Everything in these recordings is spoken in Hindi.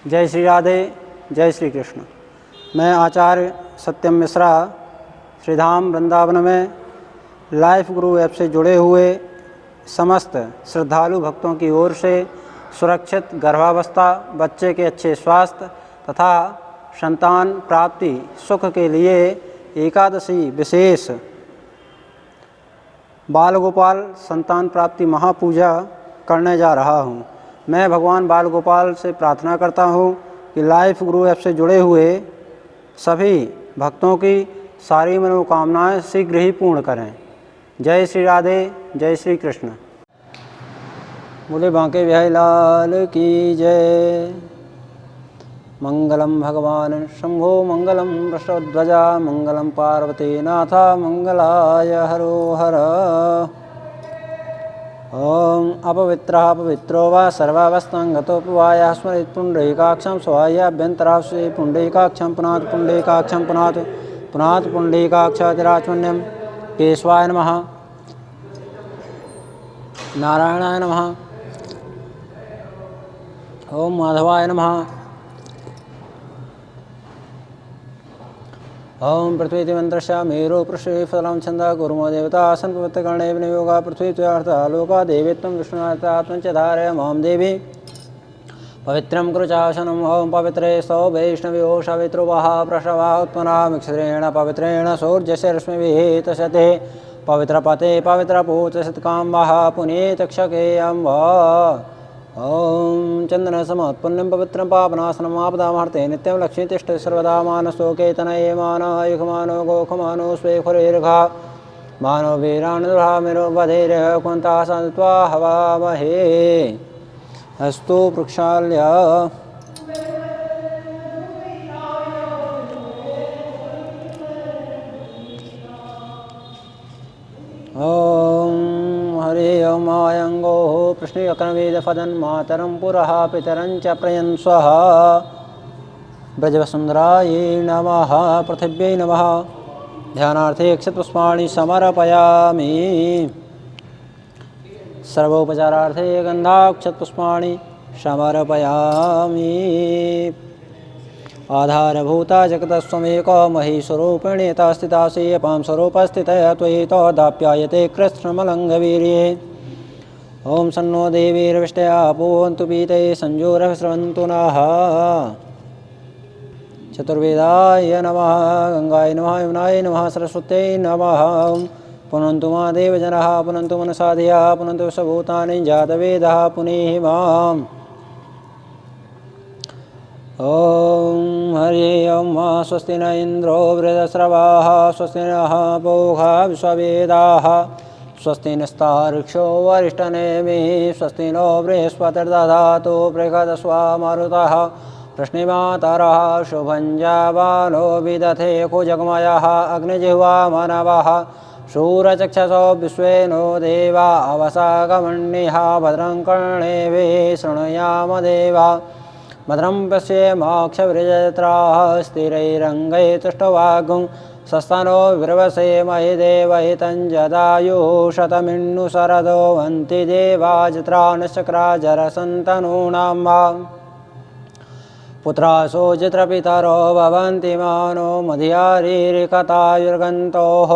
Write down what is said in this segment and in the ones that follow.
जय श्री राधे, जय श्री कृष्ण। मैं आचार्य सत्यम मिश्रा श्रीधाम वृंदावन में लाइफ गुरु ऐप से जुड़े हुए समस्त श्रद्धालु भक्तों की ओर से सुरक्षित गर्भावस्था, बच्चे के अच्छे स्वास्थ्य तथा संतान प्राप्ति सुख के लिए एकादशी विशेष बाल गोपाल संतान प्राप्ति महापूजा करने जा रहा हूँ। मैं भगवान बाल गोपाल से प्रार्थना करता हूँ कि लाइफ गुरु ऐप से जुड़े हुए सभी भक्तों की सारी मनोकामनाएं शीघ्र ही पूर्ण करें। जय श्री राधे, जय श्री कृष्ण। बोले बांके बिहारी लाल की जय। मंगलम भगवान शंभो मंगलम वृषध्वजा मंगलम पार्वती नाथा मंगलाय हरोहर। ओम अपवित्रः पवित्रो वा सर्वावस्थांगतोपवायः स्मरेत् पुण्डरीकाक्षं स्वायाभ्यन्तरांशे पुण्डरीकाक्षं पुनात् पुण्डरीकाक्षं पुनात् पुनात् पुण्डरीकाक्षातिराचमन्यं। केशवाय नमः, नारायणाय नमः, ओम माधवाय नमः, ओम पृथ्वी मंत्रस्य मेरु पृष्ठे फलं छंदा गुरुमो देवता आसन पवित्रकर्णे विनियोगा पृथ्वी त्वयार्थ आलोका देवीत्वं विष्णुनाथात्मं च धारय मां देवी पवित्रं कुरुचासनम्। ओम पवित्रे सौ वैष्णव्यो सवितृवः प्रसवा उत्पन्ना मिक्षरेण पवित्रेण सूर्यस्य रश्मिभिः तशते पवित्रपते पवित्रपूतशतकाम्बः पुनीतक्षके अम्ब। ओम चंदन समत्पुण्यं पवित्रं पापनाशनम् आपदामहर्ते नित्यं लक्ष्मी तिष्ठति सर्वदा मानसो केतनये मानः युगमानो गोखमानो स्वेखुरेर्घा मानो वीरानुर्हा मेरो वधेर्य कुन्ता सन्त्वा हवामहे अस्तु प्रक्षाल्य। ओम हरि ओम आयंगो कृष्णयकनवेदफदन् मातरं पुरः पितरं च प्रयन् स्वः ब्रजवसुन्धरायै नमः पृथिव्यै नमः। ध्यानार्थे अक्षतपुष्पाणि समर्पयामि। सर्वोपचारार्थे गन्धाक्षतपुष्पाणि समर्पयामि। आधारभूता जगतस्त्वमेको महीस्वरूपिणीता स्थितासि अपां स्वरूपस्थितया त्वयि तोदाप्यायते कृष्णमलङ्घवीर्ये। ओम सन्नो देवीर्विष्टया पूवन्तु पीते संजोरस्रवन्तु नः। चतुर्वेदाय नमः, गंगाय नमः, यमुनाय नमः, सरस्वत्यै नमः। पुनन्तु मा देवजनः पुनन्तु मनसा धिया पुनन्तु विश्वभूतानि जातवेदः पुनीहि माम्। ओम हरि ओम स्वस्ति न इंद्रो वृद्धस्रवाः स्वस्ति नः पूषा विश्ववेदाः स्वस्ति नस्तार्क्ष्यो वरिष्ठनेमिः स्वस्ति नो बृहस्पतिर्दधातु बृहदस्वा मरुतः प्रश्निमातरः शुभं जावानो विदधे कुजगमयः अग्निजिह्वा मानवः शूरचक्षसो विश्वे नो देवा अवसागमन्निः भद्रं कर्णेभिः शृणुयाम देवा भद्रं पश्येमाक्षभिर्यजत्राः स्थिरैरङ्गैः तुष्टवागुं सस्तनो विर्वसे महि देवहितं जदायुः शतमिन्नु शरदो हन्ति देवाजत्रा नश्चक्रा जरसन्तनूनां वा पुत्रासो जित्रपितरो भवन्ति मानो मधियारीरिकतायुर्गन्तोः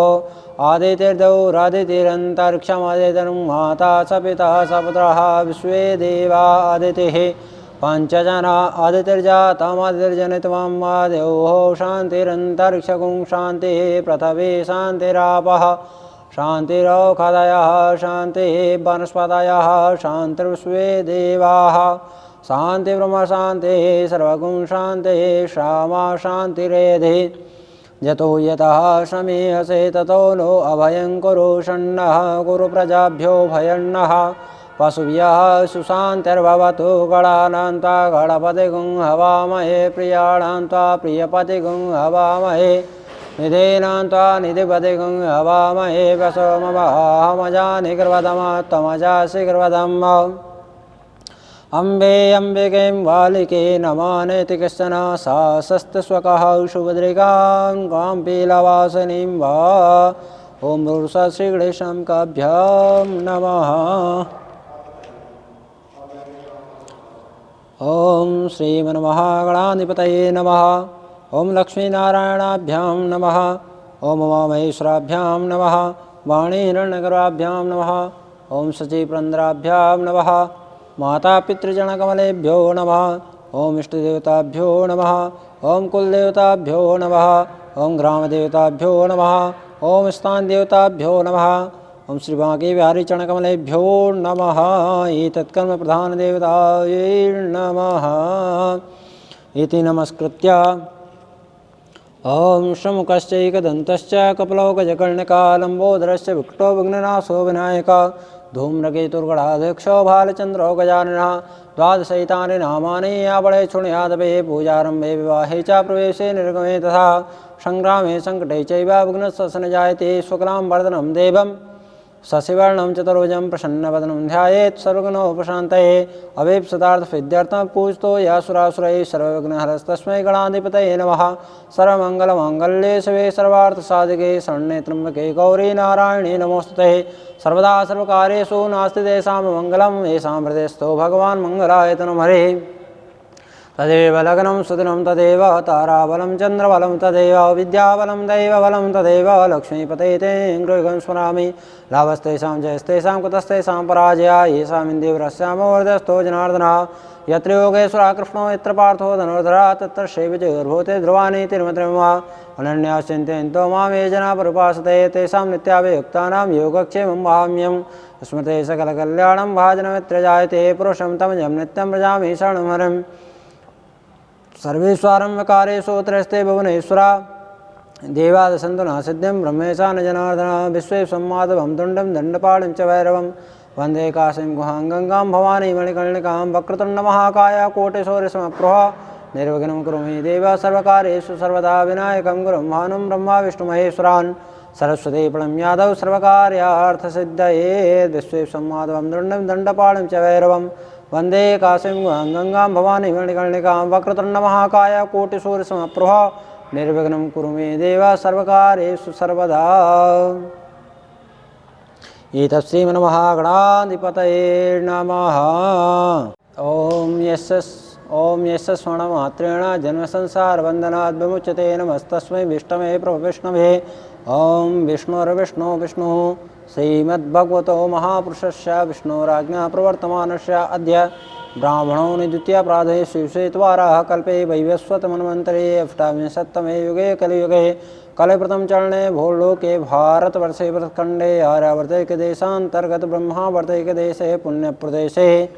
आदितिर्दौरादितिरन्तरिक्षमदितिर् माता स पिता स पुत्रः विश्वे देवा आदितिः पंचजना आदितिर्जातमादितिर्जनित्वं आद्योः शान्तिरन्तरिक्षगुं शान्तिः पृथिवी शान्तिरापः शान्तिरौषधयः शान्तिः वनस्पतयः शान्तिर्विश्वे देवाः शान्तिर्ब्रह्म शान्तिः सर्वगुं शान्तिः क्षमा शान्तिरेधि। यतो यतः शमीहसे ततो नो अभयं कुरु षण्णः कुरु प्रजाभ्यो भयन्नः पशुभ्यः सुशान्तिर्भवतु गणानान्त्वा गणपतिगुं हवामहे प्रियाणान्त्वा प्रियपतिगुं हवामहे निधीनान्त्वा निधिपतिगुं हवामहे वसोमवाहमजानि गर्वदमत्वमजासि गर्वदम्। अम्बे अम्बिकें वालिके नमानेति कश्चन सा शस्त्रस्वकः शुभद्रिकां कां पीलवासिनीं वा। ओम रूषा श्रीगणेशं काभ्यां नमः। ओम श्रीमन्महागणाधिपतये नमः। ओम लक्ष्मीनारायणाभ्यां नमः। ओम उमामहेश्वराभ्यां नमः। वाणीहिरण्यगर्भाभ्यां नमः। ओम शचीपुरन्दराभ्यां नमः। माता पितृजनकमलेभ्यो नमः। ओम इष्टदेवताभ्यो नमः। ओम कुलदेवताभ्यो नमः। ओम ग्रामदेवताभ्यो नमः। ओम स्थानदेवताभ्यो नमः। ओम श्री बांके बिहारी चरणकमलेभ्यो नमः। एतत्कर्म प्रधान देवतायै नमः। इति नमस्कृत्य ओम शमुकश्चैकदन्तश्च कपिलो गजकर्णिका लम्बोदरश्च विकटो विघ्ननाशो विनायकः धूम्रकेतुर्गणाध्यक्षो भालचन्द्रो गजाननः द्वादशैतानि नामानि आपणे शृणुयादपे पूजारम्भे विवाहे च प्रवेशे निर्गमे तथा संग्रामे संकटे चैव विघ्नस्य जायते शुक्लां वर्धनं देवं शशिवर्णं चतुर्भुजं प्रसन्नवदनं ध्यायेत् सर्वगुणोपशान्तये अभीप्सितार्थसिद्ध्यर्थं पूजितो यासुरासुरैः सर्वविघ्नहरस्तस्मै गणाधिपतये नमः। सर्वमङ्गलमाङ्गल्ये शिवे सर्वार्थसाधिके शरण्ये त्र्यम्बके गौरी नारायणे नमोस्तुते। सर्वदा सर्वकार्येषु नास्ति तेषां मङ्गलं येषां हृदयस्थो भगवान् मङ्गलायतनं हरिः। तदेव लग्नं सुदिनं तदेव ताराबलं चन्द्रबलं तदेव विद्याबलं दैवबलं तदेव लक्ष्मीपते ते गृहं स्मरामि। लाभस्तेषां जयस्तेषां कुतस्तेषां पराजया येषामिन्द्रियवरस्यामोर्धस्थो जनार्दनः। यत्र योगेश्वरः कृष्णो यत्र पार्थो धनुर्धरः तत्र शैवजयोर्भूते ध्रुवाणि तिरुमत्रिमः। अनन्याश्चिन्तयन्तो मां ये जनाः परिपासते तेषां नित्याभियुक्तानां योगक्षेमं वहाम्यहम्। स्मृते सकलकल्याणं भाजनमित्र जायते पुरुषं तमजं नित्यं व्रजामि शरणं हरिम्। सर्वेश्वरं विकारेषु त्रयस्ते भुवनेश्वरा देवादसन्तु नासिद्धिं ब्रह्मेशा न जनार्दनः। विश्वेशं माधवं तुण्डं दण्डपाणिं च भैरवं वन्दे काशीं गुहां गङ्गां भवानी मणिकर्णिकां। वक्रतुण्डमहाकाय कोटिसूर्यसमप्रभा निर्विघ्नं कुरु मे देव सर्वकार्येषु सर्वदा। विनायकं गुरुं भानुं ब्रह्मा विष्णुमहेश्वरान् सरस्वती प्रणम्य यादव सर्वकार्यार्थसिद्धये। विश्वेशं माधवं तुण्डं दण्डपाणिं च भैरवं वन्दे काशीं गुहां गङ्गां भवानी मणिकर्णिकां। वक्रतुण्डमहाकाय कोटिसूर्यसमप्रभा निर्विघ्नं कुरु मे देव सर्वकार्येषु सर्वदा। एतत् श्रीमन्महागणाधिपतये नमः। ओम यस्य स्वर्णमात्रेण जन्मसंसारबन्धनात् विमुच्यते नमस्तस्मै विष्णवे प्रभविष्णवे। ओम विष्णुर्विष्णु विष्णुः श्रीमद्भगवतो महापुरुषस्य विष्णोराज्ञा प्रवर्तमानस्य अद्य ब्राह्मणो द्वितीयापराधे शिवसेत्वाराः कल्पे वैवस्वतमन्वन्तरे अष्टाविंशत्तमे युगे कलियुगे कलिप्रथम चरणे भूलोके भारतवर्षे भरतखण्डे आर्यावर्ते देशान्तर्गत ब्रह्मावर्ते देशे पुण्यप्रदेशे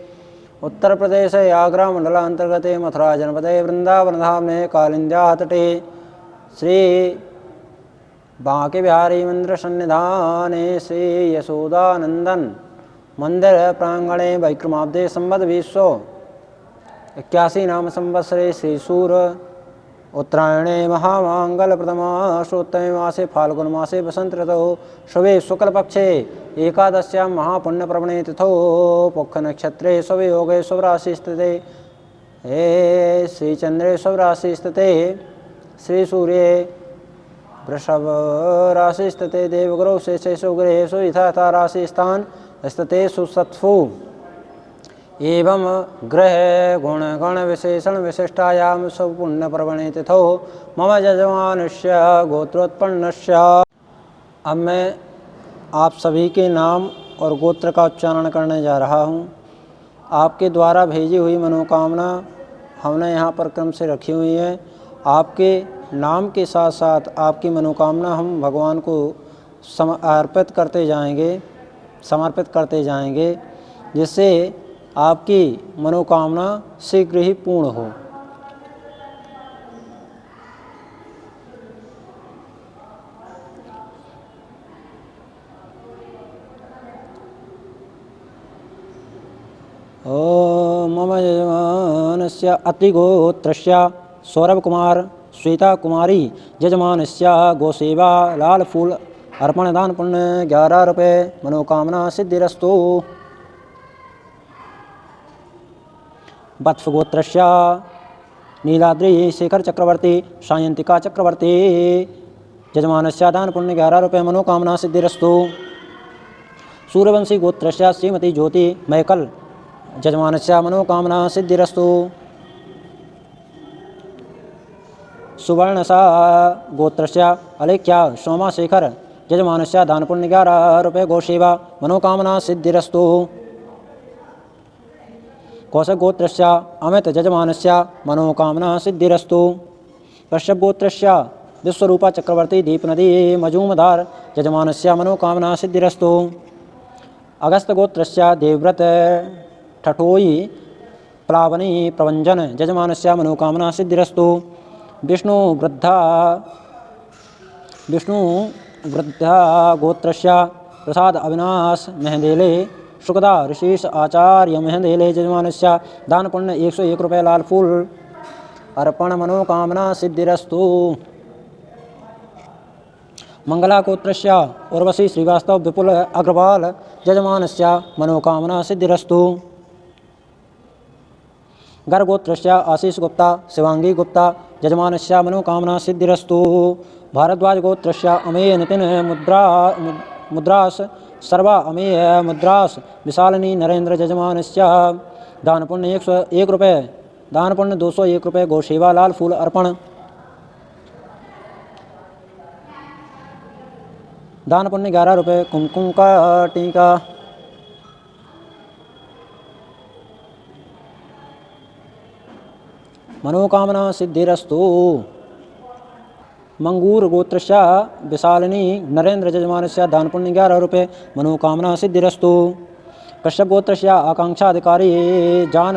उत्तर प्रदेशे आग्रा मंडलांतर्गते मथुरा जनपदे वृंदावनधामे कालिंद्या तटे श्री बांके बिहारी मंदिर सन्निधाने श्री यशोदानंदन मंदिर प्रांगणे वैक्रमाब्दे संवत् 2081 नाम संवत्सरे श्री सूर उत्तरायणे महामांगल प्रथमाश्रोत्तमे मासे फाल्गुन मासे वसंत ऋतौ शुभे शुक्लपक्षे एकादश्यां महापुण्यप्रवणे तिथौ पुख नक्षत्रे शुभयोगे शुभराशि स्थिते हे श्रीचंद्रे शुभराशि स्थिते श्री सूर्ये वृषभ राशि स्थिते देवगुरौ शेषेषु ग्रहेषु यथा राशि स्थान स्थिते सुसत्सु एवं ग्रह गुण गण विशेषण विशिष्टायाम शुभ पुण्य प्रवणे तिथौ मम यजमानस्य गोत्रोत्पन्नस्य। अब मैं आप सभी के नाम और गोत्र का उच्चारण करने जा रहा हूँ। आपके द्वारा भेजी हुई मनोकामना हमने यहाँ पर क्रम से रखी हुई है। आपके नाम के साथ साथ आपकी मनोकामना हम भगवान को समर्पित करते जाएंगे जिससे आपकी मनोकामना शीघ्र ही पूर्ण हो। मम यजमानस्य अतिगोत्रस्य सौरभकुमार श्वेता कुमारी यजमानस्य गोसेवा लाल फूल अर्पण दान पुण्य 11 रुपये मनोकामना सिद्धिरस्तु। वत्सगोत्रस्य नीलाद्रि शेखर चक्रवर्ती सायंतिका चक्रवर्ती यजमानस्य दान पुण्य 11 रुपये मनोकामना सिद्धिरस्तु। सूर्यवंशी गोत्रस्य श्रीमती ज्योति मैकल यजमानस्य मनोकामना सिद्धिरस्तु। सुवर्णसा गोत्रस्य अलेख्या सोमाशेखर यजमानस्य दानपुण्य 11 रुपये गोसेवा मनोकामना सिद्धिरस्तु। कौशक गोत्रस्य अमित यजमानस्य मनोकामना सिद्धिरस्तु। कश्यप गोत्रस्य विश्वरूपा चक्रवर्ती दीपनदी मजूमदार यजमानस्य मनोकामना सिद्धिरस्तु। अगस्त गोत्रस्य देवव्रत ठठोई प्लावनी प्रवंजन यजमानस्य मनोकामना सिद्धिरस्तु। विष्णु वृद्धा गोत्रस्य प्रसाद अविनाश मेहंदेले शुकदा ऋषिष आचार्य मेहंदेले यजमानस्य दानपुण्य 101 रुपये लाल फूल अर्पण मनोकामना सिद्धिरस्तु। मंगला गोत्रस्य उर्वशी श्रीवास्तव विपुल अग्रवाल यजमानस्य मनोकामना सिद्धिरस्तु। गर्ग गोत्रस्य आशीष गुप्ता शिवांगी गुप्ता यजमानस्य मनोकामना सिद्धिरस्तु। भारद्वाज गोत्रस्य अमेय नितिन मुद्रास सर्वा अमेय मुद्रास विशालिनी नरेंद्र यजमानस्य दानपुण्य 101 रुपये दानपुण्य 201 रुपये गौसेवा लाल फूल अर्पण। दानपुण्य 11 रुपये कुमकुम का टीका। मनोकामना सिद्धिरस्तु। मंगूर गोत्रस्य विशालिनी नरेंद्र यजमानस्य दानपुण्य 11 रुपये मनोकामना सिद्धिरस्तु। कश्यप गोत्रस्य आकांक्षा अधिकारी जान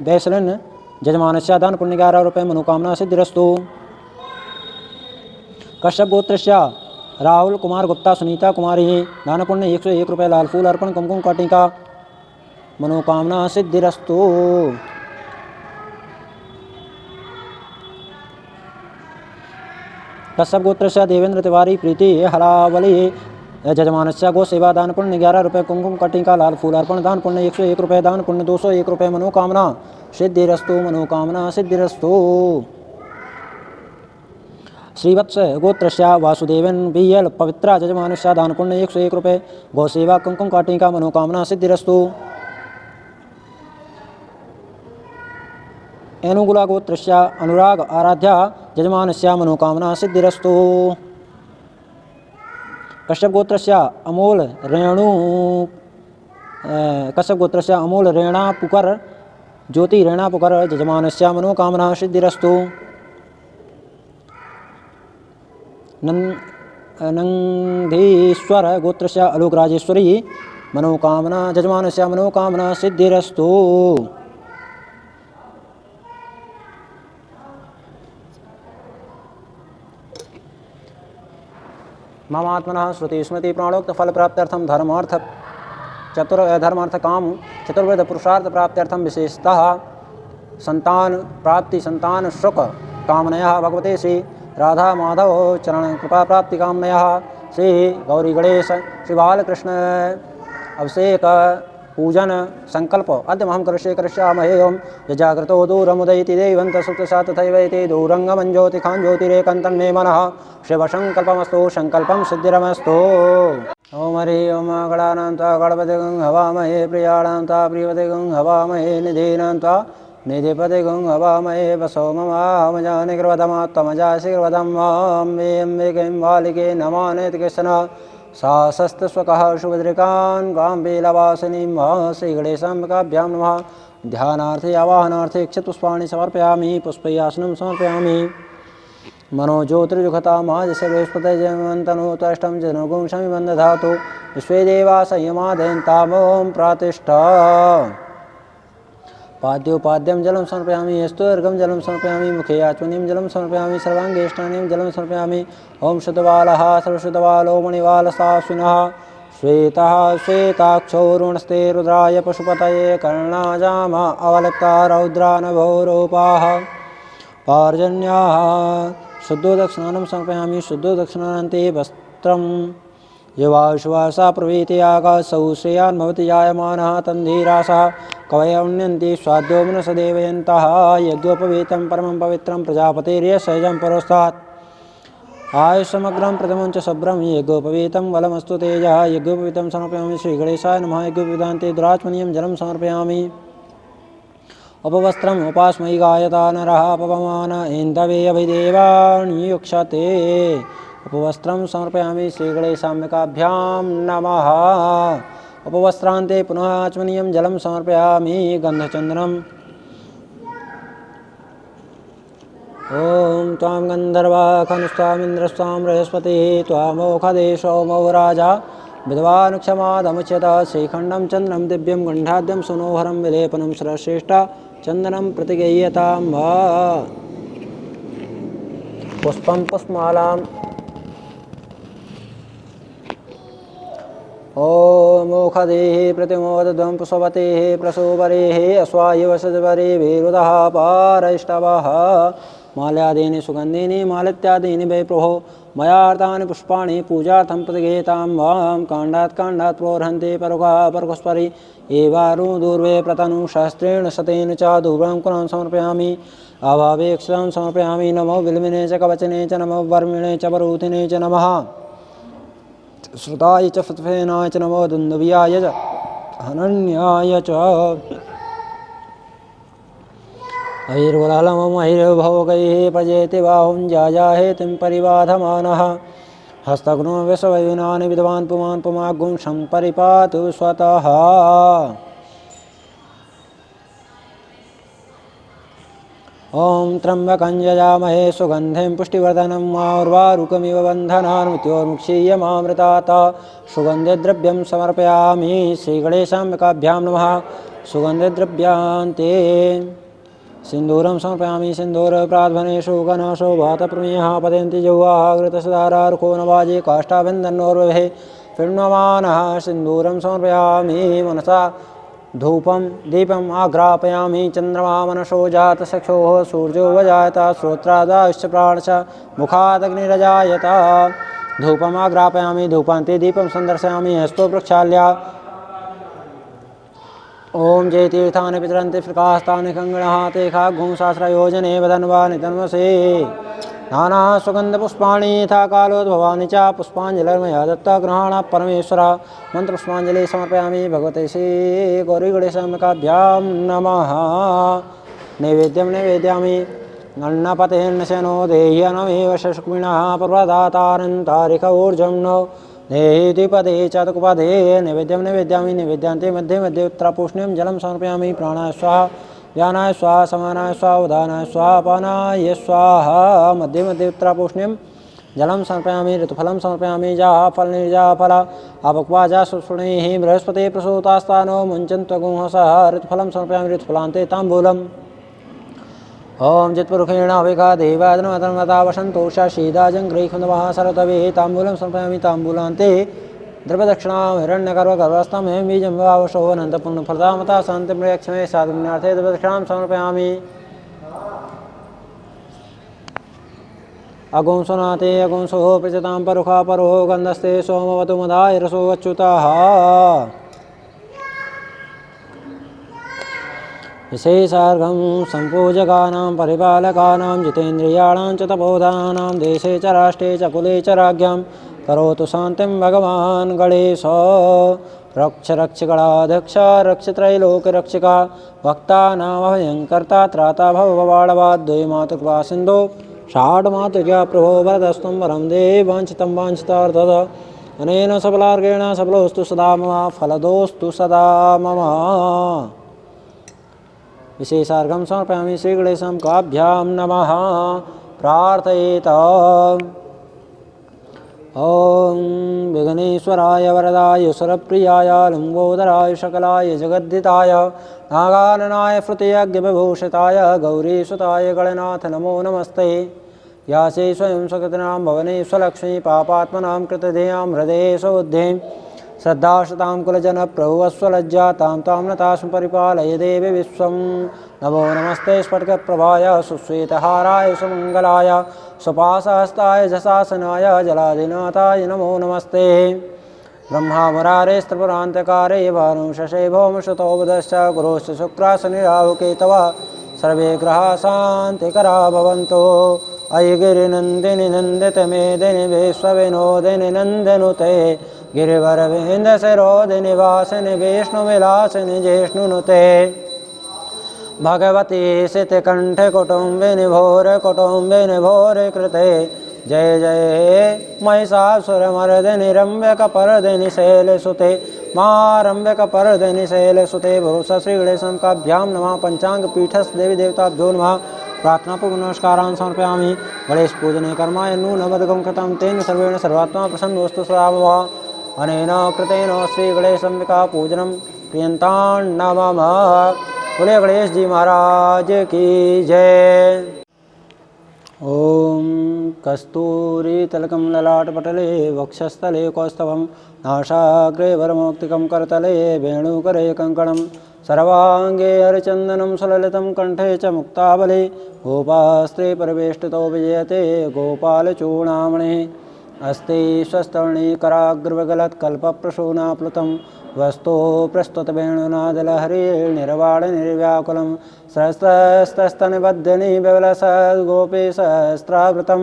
वैसलिन यजमानस्य दानपुण्य 11 रुपये मनोकामना सिद्धिरस्तु। कश्यप गोत्रस्य राहुल कुमार गुप्ता सुनीता कुमारी दानपुण्य 101 रुपये लाल फूल अर्पण कुमकुम का टीका मनोकामना सिद्धिरस्तु। कश्यप गोत्रस्य देवेंद्र तिवारी प्रीति हलावली यजमानस्य गोसेवा दानपुण्य 11 रुपये कुमकुम का टीका लाल फूल अर्पण दानपुण्य 101 रुपये दानपुण्य 201 रुपये मनोकामना सिद्धिरस्तु मनोकामना सिद्धिरस्तु। श्रीवत्स गोत्रस्य वासुदेवन बीएल पवित्रा यजमानस्य दानपुण्य 101 रुपये गौसेवा कुमकुम का टीका मनोकामना सिद्धिरस्तु। एनुगुला गोत्रस्य अनुराग आराध्या यजमानस्य मनोकामना सिद्धिरस्तु। कश्यप गोत्रस्य अमोल रेणा पुकर ज्योति रेणा पुकर यजमानस्य मनोकामना सिद्धिरस्तु। नंदीश्वर गोत्रस्य अलोक राजेश्वरी मनोकामना यजमानस्य मनोकामना सिद्धिरस्तु। ममात्मनः श्रुति स्मृति प्राणोक्त फल प्राप्त्यर्थम धर्मार्थ काम चतुर्वेद पुरुषार्थ प्राप्त्यर्थम विशेषतः संतान प्राप्ति संतान सुख कामनया भगवते श्री राधा माधव चरण कृपा प्राप्ति कामनया श्री गौरी गणेश श्री बालकृष्ण अभिषेक पूजन संकल्प अद्यमहं करिष्यामहे ओम यजाग्रतो दूरमुदयति देवन्त सुप्तसा तथैवैते दूरंगमं ज्योतिखां ज्योतिरेकन्तं मे मनः शिवसंकल्पमस्तु संकल्पं सिद्धिरमस्तु। ओम हरि ओम गणानां त्वा गणपतिगं हवामहे प्रियाणां त्वा प्रियपतिगं हवामहे निधीनां त्वा निधिपतिगं हवामहे वसो ममामजानिर्वदमात्मजासिर्वदं मां मे अम्बिके बालिके नमानेति कृष्ण साहस्रस्वकः शुभद्रिकान् गाम्बीलवासिनीं श्रीगणेशाम्बिकाभ्यां नमः। ध्यानार्थे आवाहनार्थे क्षतपुष्पाणि समर्पयामि पुष्पयासनं समर्पयामि। मनोज्योतिर्जुघता महाजशेष्पतजयमन्तनु त्वष्टं जनगुं शमिमं दधातु विश्वे देवा संयमादयन्तामों प्रातिष्ठा। पाद्योपाद्यं जलं समर्पयामि स्तुर्गं जलं समर्पयामि मुखे आचमनीं जलं समर्पयामि सर्वाङ्गेष्टानीं जलं समर्पयामि। ओम शुद्धबालः सर्वशुद्धबालो मणिबालसाश्विनः श्वेतः श्वेताक्षौरुणस्ते रुद्राय पशुपतये कर्णाजामा अवलिप्ता रौद्रा नभोरूपाः पार्जन्याः। शुद्धोदक्षिणानं समर्पयामि शुद्धोदक्षिणान्ते वस्त्रं युवाशुवासा प्रवीति आकाशौ श्रेयान् भवति जायमानः तन्धीरासः कवयन्यन्ति स्वाद्यो मनसदेवयन्तः यज्ञोपवीतं परमं पवित्रं प्रजापतिर्यशयजं पुरस्तात् आयुष्यमग्रं प्रथमं च शुभ्रं यज्ञोपवीतं वलमस्तु तेजः यज्ञोपवीतं समर्पयामि श्रीगणेशाय नमः यज्ञोपवीतान्ते दुराचमनीयं जलं समर्पयामि उपवस्त्रम् उपास्मै गायता नरः पवमान इन्दवे अभिदेवानियुक्षते उपवस्त्रं समर्पयामि श्रीगणेशाम्बिकाभ्यां नमः उपवस्त्रान्ते पुनः आचमनीयं जलं समर्पयामि गन्धचन्दनम् ॐ त्वां गन्धर्वा खनुस्त्वामिन्द्रस्त्वां बृहस्पतिः त्वामोखदेशोमो राजा विद्वानुक्षमादमुच्यत श्रीखण्डं चन्द्रं दिव्यं गण्डाद्यं सुनोहरं विलेपनं श्रेष्ठ चन्दनं प्रतिगेयतां वा पुष्पं पुष्पमालाम् ॐ मोखदेः प्रतिमोदध्वं पुष्पवतेः प्रसूवरेः अस्वायुवसद्वरे वीरुदः पारैष्टवः माल्यादीनि सुगन्धीनि मालित्यादीनि वै प्रभो मयार्तानि पुष्पाणि पूजार्थं प्रतिगेयतां वां काण्डात् प्रोर्हन्ति परुखः परकुस्परि एवारु दूर्वे प्रतनु सहस्रेण शतेन च दूर्वं कुलं समर्पयामि अभावेक्षं समर्पयामि नमो विल्मिने च कवचने च नमो वर्मिणे च वरूथिने च नमः श्रुताय च फत्फेनाय च नमो दुन्दुव्याय च हनन्याय च अहिर्वलमहिर्भोगैः प्रजेति बाहुं जायाहेतिं परिबाधमानः हस्तग्नो विश्वविनानि विद्वान् पुमान् पुमागुं सम्परिपातु स्वतः ॐ त्र्यम्बकं यजामहे सुगन्धिं पुष्टिवर्धनं उर्वारुकमिव बन्धनान् मृत्योर्मुक्षीयमामृतात् सुगन्धिद्रव्यं समर्पयामि श्रीगणेशाम्बिकाभ्यां नमः सुगन्धिद्रव्यान्ते सिन्दूरं समर्पयामि सिन्दूरप्राध्वनेषु गणशोभातप्रमेयः पतन्ति जौवाः घृतसदारुको नवाजे काष्ठाभिन्दन्नोर्वभे पिण्वमानः सिन्दूरं समर्पयामि मनसा धूपं दीपम् आघ्रापयामि चन्द्रमा मनसो जातचक्षुः सूर्यो वजायत श्रोत्रादाश्च प्राणश्च मुखादग्निरजायत धूपम् आघ्रापयामि धूपान्ते दीपं सन्दर्शयामि हस्तो प्रक्षाल्य ॐ जयतीर्थानि पितरन्ति प्रकाशतानि कङ्गणः ते खाग्गुंसहस्रयोजने वदन्वानि तन्वसे नाना सुगन्धपुष्पाणि यथा कालोद्भवानि च पुष्पाञ्जलिर्मया दत्ता गृहाण परमेश्वर मन्त्रपुष्पाञ्जलिः समर्पयामि भगवते श्रीगौरीगणेशाम्बिकाभ्यां नमः नैवेद्यं निवेदयामि अन्नपतेर्नशनो देह्यनमेव शुक्मिणः पर्वदातारन्तारिक ऊर्जं नो देहिपदे चतुपदे नैवेद्यं निवेद्यामि निवेद्यान्ते मध्ये मध्ये उत्तरापूष्ण्यं जलं समर्पयामि प्राणाय स्वाहा व्यानाय स्वाहा समानाय स्वाहा उदानाय स्वाहा अपानाय स्वाहा मध्ये मध्ये उत्तरापूष्ण्यं जलं समर्पयामि ऋतुफलं समर्पयामि जाफलनिर्जाफल अपक्वाजा सुष्णैः बृहस्पति प्रसूतास्तानो मुञ्चन्त्वगुंहसः ऋतुफलं समर्पयामि ऋतुफलान्ते ताम्बूलम् ॐ जित्पुरुषेण अभिका देवादनमतन्वता वसन्तोषा शीदाजङ्ग्रैखुन्दवः सरतवे ताम्बूलं समर्पयामि ताम्बूलान्ते द्रव्यदक्षिणां हिरण्यगर्भगर्भस्थं हें बीजं वावशो अनन्तपुण्यफलदामता शान्तिप्रयक्षमे साधुपुण्यार्थे द्रव्यदक्षिणां समर्पयामि अगुंसुनाते अगुंसो प्रचतां परुखा परो गन्धस्ते सोमवतु मदाय रसो अच्युतः विशेषार्घं सम्पूजकानां परिपालकानां जितेन्द्रियाणां च तपोधानां देशे च राष्ट्रे च कुले च राज्ञां करोतु शान्तिं भगवान् गणेश रक्ष रक्षगणाध्यक्ष रक्षत्रैलोक्यरक्षिका भक्तानामभयङ्कर्ता त्राता भववाडवा द्वै मातृकृपा सिन्धो षाड्मातृजा प्रभो वरदस्तं वरं देव वाञ्छितं वाञ्छितार्थद अनेन सबलार्गेण सबलोऽस्तु सदा मम फलदोऽस्तु सदा मम विशेषार्घं समर्पयामि श्रीगणेशाम्बिकाभ्यां नमः प्रार्थयेत ॐ विघ्नेश्वराय वरदाय सुरप्रियाय लम्बोदराय सकलाय जगद्धिताय नागाननाय श्रुतियज्ञविभूषिताय गौरीसुताय गणनाथ नमो नमस्ते यासे स्वयं स्वकृतनां भवने स्वलक्ष्मी पापात्मनां कृतधेयां हृदये स्वबुद्धिं श्रद्धाशतां कुलजनप्रभुवस्वलज्जातां तां नतां परिपालय देवी विश्वं नमो नमस्ते स्फटिकप्रभाय सुश्वेतहाराय सुमङ्गलाय सुपाशहस्ताय जशासनाय जलाधिनाथाय नमो नमस्ते ब्रह्मा मुरारेस्त्रिपुरान्तकारे भानुशशे भौमश्रुतो बुधश्च गुरोश्च शुक्राः शनिराहुकेतवः सर्वे ग्रहाः शान्तिकरा भवन्तु अयि गिरिनन्दिनि नन्दितमेदिनि विश्वविनोदिनि नन्दनुते गिरिवरविन्दशिरोदिनि वासिनि विष्णुविलासिनि जिष्णुनुते भगवती सितकण्ठे कुटुम्बिनि भोरे कुटुम्बिनि भोरे कृते जय जय महिषासुरमर्दिनि रम्यकपर्दिनि शैलसुते माँ रम्यकपर्दिनि शैलसुते भूष श्रीगणेशकाभ्यां नमः पंचांगपीठस्थ देवी देवताभ्यो नमः प्रार्थनापूर्वक नमस्कारान् समर्पयामि गणेश पूजने कर्माय नूनमदकं कृतं तेन सर्वेण सर्वात्मा प्रसन्नोऽस्तु सदा मम अनेन कृतेन श्रीगणेशाम्बिका पूजनं क्रियन्तां नमः। बोले गणेश जी महाराज की जय। ओम कस्तूरी तिलकं ललाटपटले वक्षस्थले कौस्तभं नासाग्रे वरमौक्तिकं करतले वेणुकरे कङ्कणं सर्वाङ्गे हरिचन्दनं सुललितं कंठे च मुक्तावली गोपास्त्रे परिवेष्टितो विजयते गोपालचूडामणिः अस्ति स्वस्तवर्णीकराग्रवगलत्कल्पप्रसूनाप्लुतं वस्तो प्रस्तुतवेणुनादलहरे निर्वाणनिर्व्याकुलं सहस्रस्तस्तनबद्धनि विवलसद्गोपीसहस्रावृतं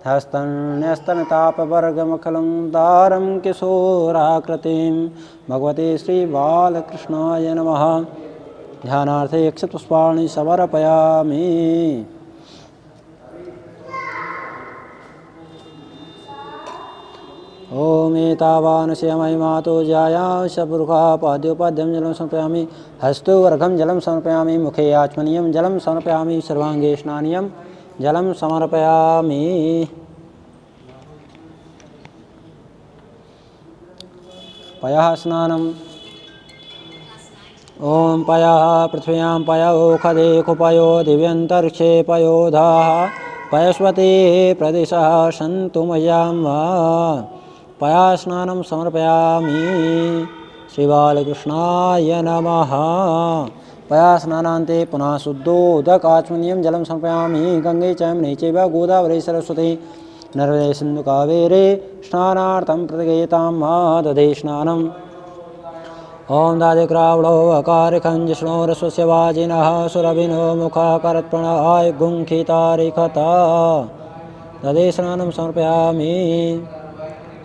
हस्तन्यस्तनतापवर्गमखलं दारं किशोराकृतिं भगवते श्रीबालकृष्णाय नमः। ध्यानार्थे अक्षतपुष्पाणि समर्पयामि। ओम एतावानुशयमहिमातो जायाशपुरुखापाद्योपाद्यं जलं समर्पयामि हस्तोर्घं जलं समर्पयामि मुखे आचमनीयं जलं समर्पयामि सर्वाङ्गे स्नानीयं जलं समर्पयामि। पयः स्नानम् ओम पयः पृथ्व्यां पयोखदे खुपयो दिव्यन्तरिक्षे पयोधाः पयस्वती प्रदिशः सन्तु मह्यं पया स्नानं समर्पयामि। श्रीबालकृष्णाय नमः। पया स्नानान्ते पुनः शुद्धोदकाचमनीयं जलं समर्पयामि गंगे च यमुने चैव गोदावरी सरस्वती नर्मदे सिन्धु कावेरी स्नानार्थं प्रतिगीतां दधे स्नानम्। ओम दादिक्रावणो अकारिखं जिष्णोरस्वस्य वाजिनः सुरभिनो मुखाकरत्प्रणय गुंखितारिखत दधे स्नानं समर्पयामि।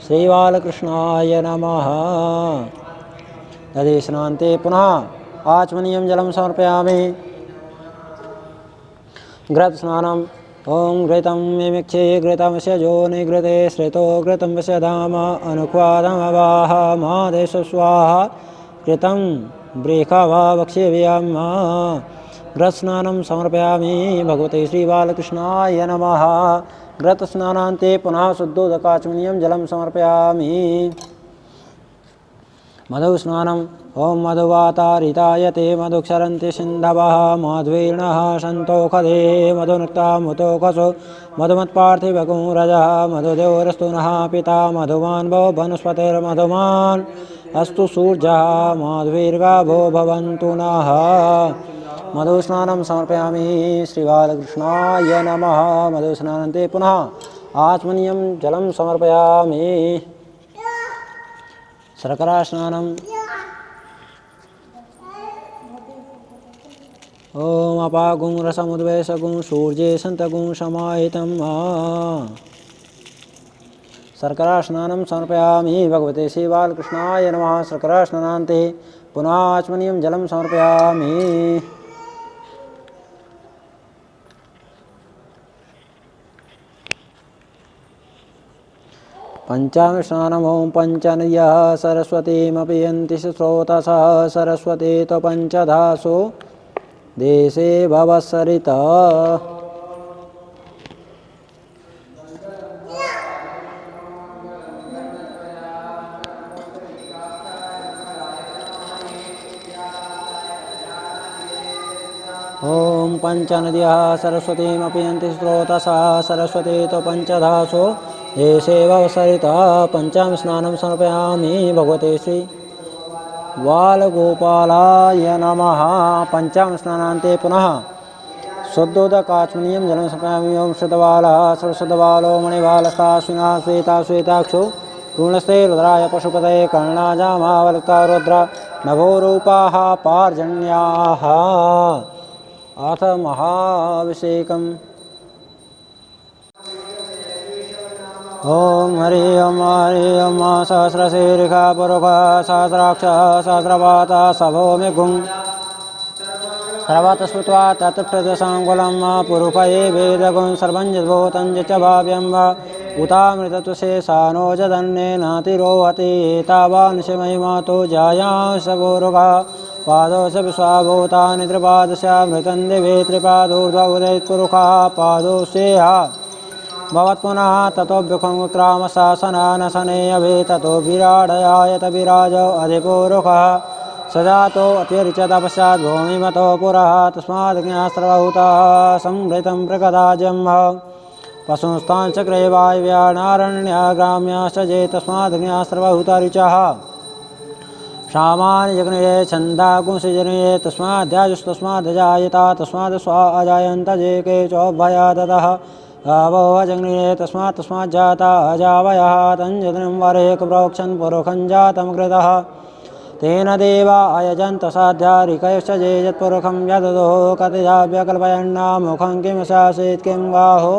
श्रीबालकृष्णाय नमः। दधे स्नान्ते पुनः आचमनीयं जलं समर्पयामि। घृत स्नानम् ओम घृतं मिमिक्षे घृतमस्य जोनि घृते श्रितो घृतं वस्य धाम अनुक्वादमवाह महादेश स्वाहा कृतं ब्रेखावा वक्ष्यव्यं घृतस्नानं समर्पयामि भगवते श्रीबालकृष्णाय नमः। घृतस्नानान्ते पुनः शुद्धोदकाचमनीयं जलं समर्पयामि। मधुस्नानम् ओम मधुवातारितायते मधुक्षरन्ति सिन्धवः मध्वीर्णः सन्तोषधे मधुनक्तामुतोकसो मधुमत्पार्थिवगुंरजः मधुदेवरस्तु नः पिता मधुमान् भो वनस्पतिर्मधुमान् अस्तु सूर्यः माध्वीर्गाभो भवन्तु नः। मधुस्नानं समर्पयामि श्रीबालकृष्णाय नमः। मधुस्नानान्ते पुनः आचमनीयं जलं समर्पयामि। शर्करास्नानम् ओम अपागुं रसमुद्वेषगुं सूर्ये सन्तगुं समाहितं शर्करास्नानं समर्पयामि भगवते श्रीबालकृष्णाय नमः। शर्करास्नानान्ते पुनः आचमनीयं जलं समर्पयामि। पंचांगस्नानम् ओम पंचनद्यः सरस्वतीमपि यन्ति स्रोतसः सरस्वती तो पंचधासो देशे भवसरिता। ओम पंचनद्यः सरस्वतीमपि यन्ति स्रोतसः सरस्वती तो पंचधासो देशे भवसरिता। पंचांग स्नानं समर्पयामि भगवते श्री बालगोपालाय नमः। पंचांग स्नानान्ते पुनः शुद्धोदकाचमनीयं जलं समर्पयामि। ओम शुद्धबालः सर्वशुद्धबालो मणिबालस्ताश्विनः श्वेता श्वेताक्षो पूर्णस्ते रुद्राय पशुपतये कर्णाजामावलिता रुद्र नभोरूपाः पार्जन्याः अथ महाभिषेकम्। ॐ हरि ओम सहस्रशीर्षा पुरुषा सहस्राक्ष सहस्रपाता सभौमिगुं सर्वत स्मृत्वा तत्प्रदशाङ्गुलं पुरुषये वेदगुं सर्वं यद्भूतं च भाव्यं वा उतामृतत्वशेषानो जदन्नेनातिरोहति एतावांशमहिमातो जायांश पुरुषः पादोश विश्वाभूतानि त्रिपादशामृतं दिवे त्रिपादोर्ध्वोदयपुरुषः पादोशेह भवत्पुनः ततोऽभ्युखं क्रामशासनानशने अभे ततो विराडयायत विराज अधिपुरुषः सजातो अतिरिच्यत पश्चात् भूमिमतो पुरः तस्माद्ज्ञास्त्रभूतः संवृतं प्रगदाजं पशुंस्तांश्चक्रे वायव्यानारण्याग्राम्याश्च जे तस्माद्ज्ञास्त्रभूतरिचः सामान्यजग्निरे छन्दागुंसिजनिरे तस्माद्याजुस्तस्मादजायता तस्मात् स्वा अजायन्त जे के चोभया ततः गावो अजग्निरे तस्माज्जाता अजावयः तञ्जग्निं वरेक प्रोक्षन् पुरुषं जातं कृतः तेन देवा अयजन्त साध्यारिकैश्च ये यत्पुरुषं यददो कतिजाव्यकल्पयन्नामुखं किं शासीत् किं बाहो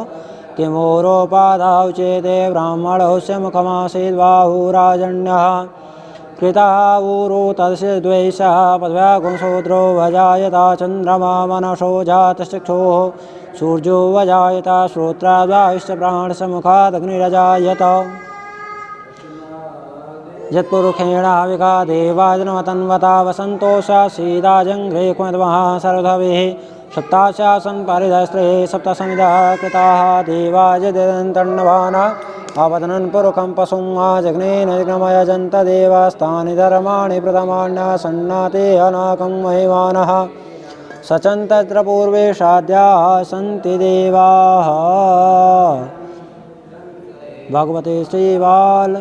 किमोरोपादाौ चेते ब्राह्मणोऽस्य मुखमासीद् बाहुराजन्यः कृतः ऊरो तस्य द्वैषः पद्व्यागुंशूद्रो वजायता चन्द्रमा मनसो जातश्चक्षुः सूर्यो वजायता श्रोत्राद्वाश्च प्राणसमुखादग्निरजायत यत्पुरुषेण हविका देवाजन्मतन्वता वसन्तोषा सीदाजङ्घ्रे कुमद्मः सर्वधविः सप्ताशासन् परिधस्त्रे सप्तसमिधः कृताः देवाजदन्तन्नवाना आवदनन् पुरुषं पशुं जग्नेन जग्नमयजन्त देवास्तानि धर्माणि प्रथमान्यासन्नाते अनाकं महिमानः सचन्तत्र पूर्वे साध्याः सन्ति देवाः भगवते श्रीबाल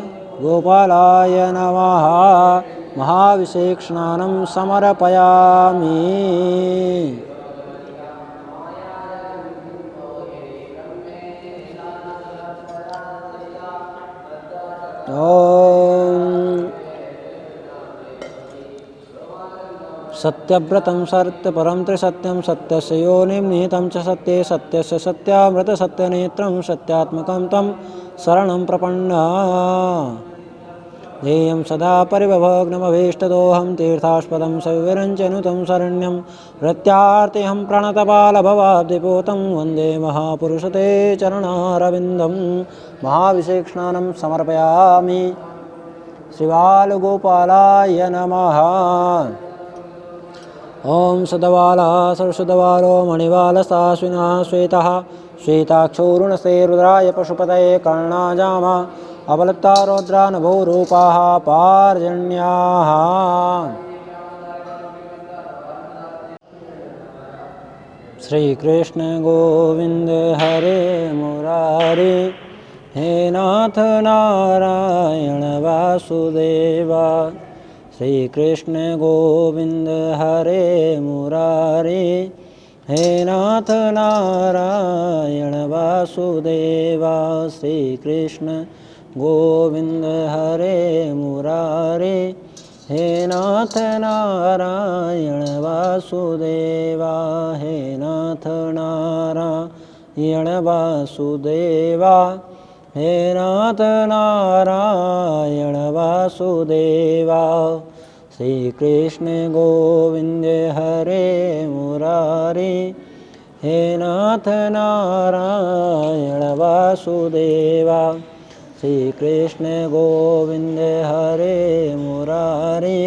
गोपालाय नमः महाभिषेकस्नानं समर्पयामि। सत्यव्रतं सत्यपरं त्रिसत्यं सत्यस्य योनिं निहितं च सत्ये सत्यस्य सत्यामृतसत्यनेत्रं सत्यात्मकं तं शरणं प्रपन्ना ध्येयं सदा परिभवग्नमभीष्टदोहं तीर्थास्पदं सविरञ्चनुतं शरण्यं प्रत्यार्तिहं प्रणतपालभवाब्धिपूतं वन्दे महापुरुषते चरणारविन्दं महाभिषेकस्नानं समर्पयामि। श्रीबालगोपालाय नमः। ॐ सदबालः सरस्वतबालो मणिबालस्ताश्विनः श्वेतः श्वेताक्षोरुणस्ते रुद्राय पशुपतये कर्णाजामा अवलप्ता रौद्रा नभोरूपाः पार्जन्याः। श्रीकृष्ण गोविन्द हरे मुरारे हे नाथ नारायण वासुदेवा। श्रीकृष्ण गोविन्द हरे मुरारे हे नाथ नारायण वासुदेवा। श्रीकृष्ण गोविन्द हरे मुरारे हे नाथ नारायण वासुदेवा। हे नाथ नारायण वासुदेवा। हे नाथ नारायण वासुदेवा। श्रीकृष्ण गोविन्द हरे मुरारे हे नाथ नारायण वासुदेवा। श्रीकृष्ण गोविन्द हरे मुरारे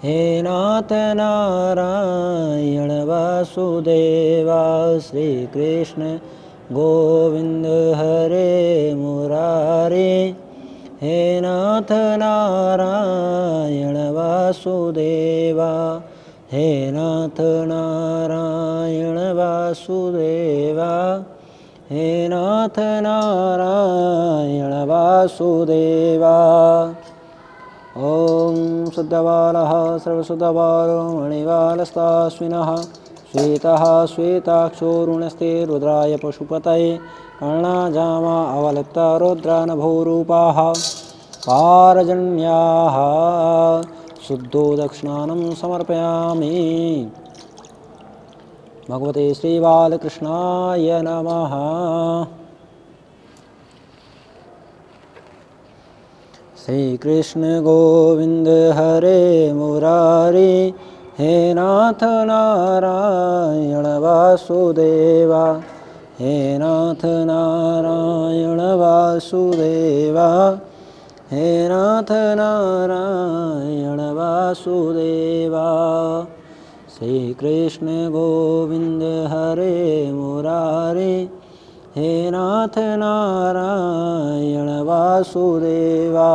हे नाथ नारायण वासुदेवा। श्रीकृष्ण गोविन्द हरे मुरारे हे नाथ नारायण वासुदेवा। हे नाथ नारायण वासुदेवा। हे नाथ नारायण वासुदेवा। ॐ शुद्धबालः सर्वशुद्धबालो मणिबालस्ताश्विनः श्वेतः श्वेताक्षोरुणस्ते रुद्राय पशुपतये कर्णाजामा अवलिप्ता रुद्रा नभोरूपाः पारजन्याः। शुद्धो दक्षिणानं समर्पयामि। भगवते श्रीबालकृष्णाय नमः। श्री कृष्ण गोविंद हरे मुरारी हे नाथ नारायण वासुदेवा हे नाथ नारायण वासुदेवा हे नाथ नारायण वासुदेवा श्री कृष्ण गोविंद हरे मुरारी हे नाथ नारायण वासुदेवा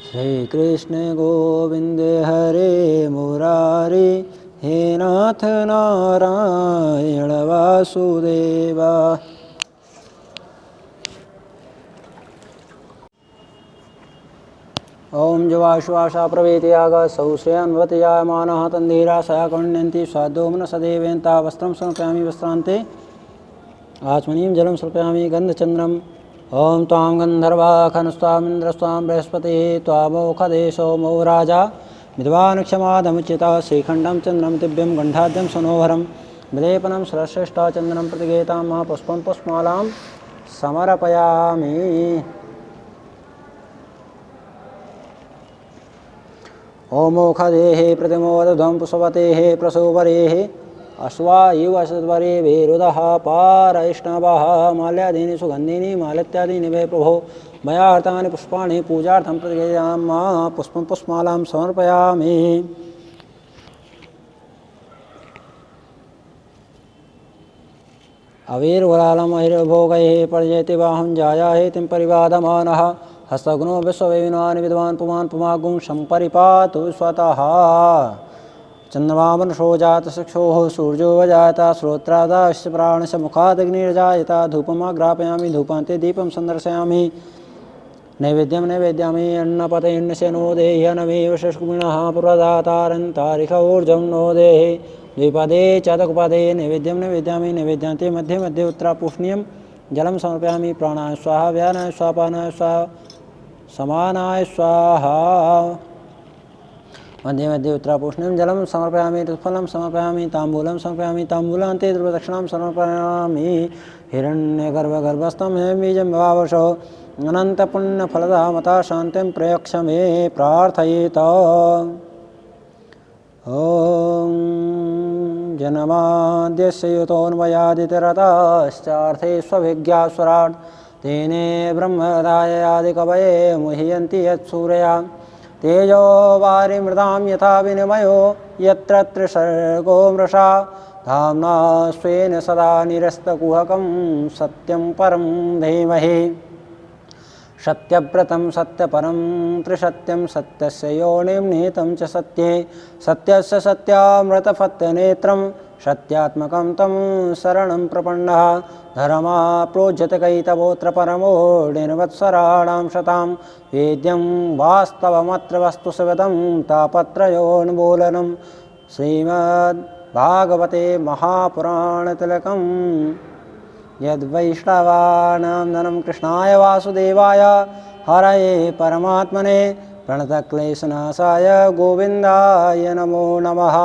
श्री कृष्ण गोविंद हरे मुरारी हे नाथ नारायण वासुदेवा। ओम जवाश्वासा प्रवेतयाग सौश्रेयन्वत जायमानः तन्धीराशया कण्यन्ति स्वादोमन सदेवेन्ता वस्त्रं समर्पयामि वस्त्रान्ते आचमनीं जलं समर्पयामि गन्धचन्द्रम् ओम तां गन्धर्वाखनस्वामिन्द्रस्वां बृहस्पतिः त्वामोखदेशो मौ राजा विद्वान् श्रीखण्डं चन्द्रं दिव्यं गण्डाद्यं सनोहरं विलेपनं श्रेष्ठा चन्दनं प्रतिगेतां महापुष्पं पुष्पमालां समर्पयामि। ओमोखदेः प्रतिमोदध्वं पुष्पतेः प्रसूवरेः अश्वायुव सद्वरे वेरुदः पारैष्णवः माल्यादीनि सुगन्धीनि मालित्यादीनि वै प्रभो मया हृतानि पुष्पाणि पूजार्थं प्रतिगृह्णामि पुष्पं पुष्पमालां समर्पयामि। अवीर्वरालम् अहिर्भोगैः पर्येति वाहं जायाहि तिं परिवादमानः हस्तगुणो विश्ववेविनानि विद्वान् पुमान् पुमागुं सम्परिपातु स्वतः चन्द्रमामनुषो जातचक्षुः सूर्यो वजायता श्रोत्रादाश्च प्राणस्य मुखादग्निर्जायता धूपमाग्रापयामि धूपान्ते दीपं सन्दर्शयामि नैवेद्यं नैवेद्यामि अन्नपतेन्नस्य नो देहि अनमेव शष्कुमिणः पुरदातारन्तारिक ऊर्जं नो देहि द्विपदे चतुपदे नैवेद्यं नैवेद्यामि नैवेद्यान्ते मध्ये मध्ये उत्तरापूष्णीयं जलं समर्पयामि प्राणाय स्वाहा व्यानाय स्वाहा पानाय स्वाहा समानाय स्वाहा मध्ये मध्ये उत्तरापूष्णीयं जलं समर्पयामि फलं समर्पयामि ताम्बूलं समर्पयामि ताम्बूलान्ते द्रव्यदक्षिणां समर्पयामि हिरण्यगर्भगर्भस्थं हेमबीजं भावशो अनन्तपुण्यफलदा मता शान्तिं प्रयक्ष मे प्रार्थयेत। ॐ जन्माद्यस्य युतोऽन्वयादितरतश्चार्थे स्वभिज्ञास्वराट् तेने ब्रह्मदायादिकवये मुह्यन्ति यत्सूरया तेजो वारिमृतां यथा विनिमयो यत्र त्रिसर्गो मृषा धाम्ना स्वेन सदा निरस्तकुहकं सत्यं परं धीमहि सत्यव्रतं सत्यपरं त्रिसत्यं सत्यस्य योनिं निहितं च सत्ये सत्यस्य सत्यामृतफत्यनेत्रं सत्यात्मकं तं शरणं प्रपन्नः धर्मा प्रोज्यते कैतवोऽत्र परमो निर्वत्सराणां शतां वेद्यं वास्तवमत्र वस्तुसविदं तापत्रयोन्मूलनं श्रीमद्भागवते महापुराणतिलकम् यद्वैष्णवानां ननं कृष्णाय वासुदेवाय हरये परमात्मने प्रणतक्लेशनाशाय गोविन्दाय नमो नमः।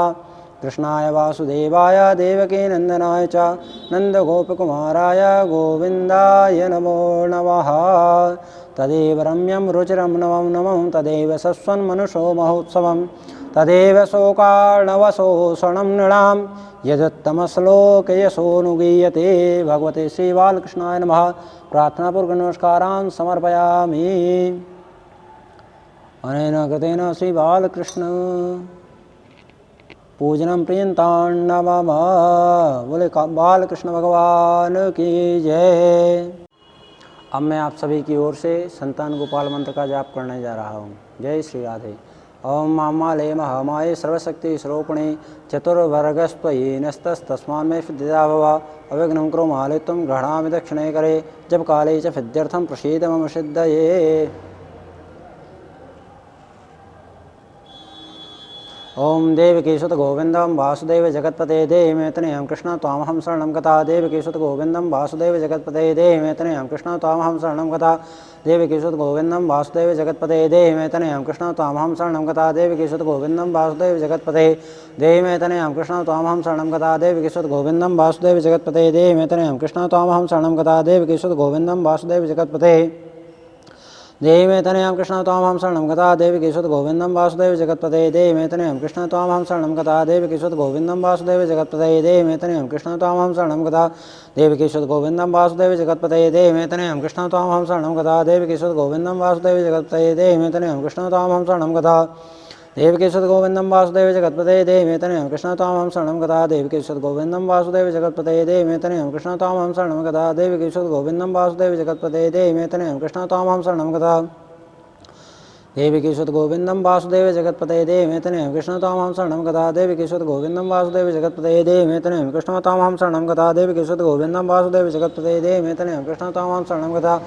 कृष्णाय वासुदेवाय देवकीनन्दनाय च नन्दगोपकुमाराय गोविन्दाय नमो नमः। तदेव रम्यं रुचिरं नवं नमं तदेव सस्वन्मनुषो महोत्सवं तदेव शोकार्णवशोषणं नृणां यदुत्तमश्लोके यशोऽनुगीयते। भगवते श्रीबालकृष्णाय नमः। प्रार्थनापूर्वक नमस्कारान् समर्पयामि। अनेन कृतेन श्रीबालकृष्ण पूजनं प्रियन्तां नमः। बोले बालकृष्ण भगवान की जय। अब मैं आप सभी की ओर से संतान गोपाल मंत्र का जाप करने जा रहा हूँ। जय श्री राधे। ओम मामाले महामाये सर्वशक्ति स्वरूपिणे चतुर्वर्गस्त्वयि नस्तस्तस्मान्मे सिद्धिदा भव अविघ्नं कुरु मालित्वं गृह्णामि दक्षिणे करे जब काले च सिद्ध्यर्थं प्रसीद मम सिद्धये। ओम देवकीसुत गोविंदम वासुदेव जगत्पते देवमेतनयं कृष्ण त्वामहं शरणं गता देवकीसुत गोविंदम वासुदेव जगत्पते देवमेतनयं कृष्ण त्वामहं शरणं गता देवकीसुत गोविंदम वासुदेव जगत्पते देवमेतनयं कृष्ण त्वामहं शरणं गता देवकीसुत गोविंदम वासुदेव जगत्पते देवमेतनयं कृष्ण त्वामहं शरणं गता देवकीसुत गोविंदम वासुदेव जगत्पते देवमेतनयं कृष्ण त्वामहं शरणं गता देवकीसुत गोविंदम वासुदेव जगत्पते देवमेतनयं कृष्ण त्वामहं शरणं गता देवकीसुत गोविंदम वासुदेव जगत्पते देवमेतनयं कृष्ण त्वामहं शरणं गता देवकीसुत गोविंदम वासुदेव जगत्पते देवमेतनयं कृष्ण त्वामहं शरणं गता देवकीसुत गोविंदम वासुदेव जगत्पते देवमेतनयं कृष्ण त्वामहं शरणं गता देवकीसुत गोविंदम वासुदेव जगत्पते देवमेतनयं कृष्ण त्वामहं शरणं गता देवकीसुत गोविंदम वासुदेव जगत्पते देवमेतनयं कृष्ण त्वामहं शरणं गता देवकीसुत गोविंदम वासुदेव जगत्पते देवमेतनयं कृष्ण त्वामहं शरणं गता देवकीसुत गोविंदम वासुदेव जगत्पते देवमेतनयं कृष्ण त्वामहं शरणं गता देवकीसुत गोविंदम वासुदेव जगत्पते देवमेतनयं कृष्ण त्वामहं शरणं गता देवकीसुत गोविंदम वासुदेव जगत्पते देवमेतनयं कृष्ण त्वामहं शरणं गता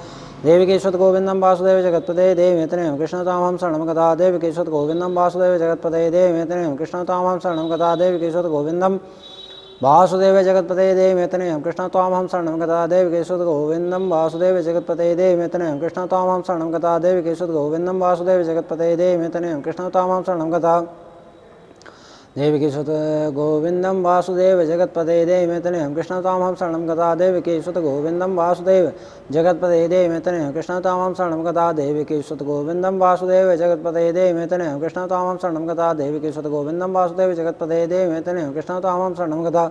देवकीसुत गोविंदम वासुदेव जगत्पते देवमेतनयं कृष्ण त्वामहं शरणं गता देवकीसुत गोविंदम वासुदेव जगत्पते देवमेतनयं कृष्ण त्वामहं शरणं गता देवकीसुत गोविंदम वासुदेव जगत्पते देवमेतनयं कृष्ण त्वामहं शरणं गता देवकीसुत गोविंदम वासुदेव जगत्पते देवमेतनयं कृष्ण त्वामहं शरणं गता देवकीसुत गोविंदम वासुदेव जगत्पते देवमेतनयं कृष्ण त्वामहं शरणं गता देवकीसुत गोविंदम वासुदेव जगत्पते देवमेतनयं कृष्ण त्वामहं शरणं गता देवकीसुत गोविंदम वासुदेव जगत्पते देवमेतनयं कृष्ण त्वामहं शरणं गता देवकीसुत गोविंदम वासुदेव जगत्पते देवमेतनयं कृष्ण त्वामहं शरणं गता देवकीसुत गोविंदम वासुदेव जगत्पते देवमेतनयं कृष्ण त्वामहं शरणं गता देवकीसुत गोविंदम वासुदेव जगत्पते देवमेतनयं कृष्ण त्वामहं शरणं गता देवकीसुत गोविंदम वासुदेव जगत्पते देवमेतनयं कृष्ण त्वामहं शरणं गता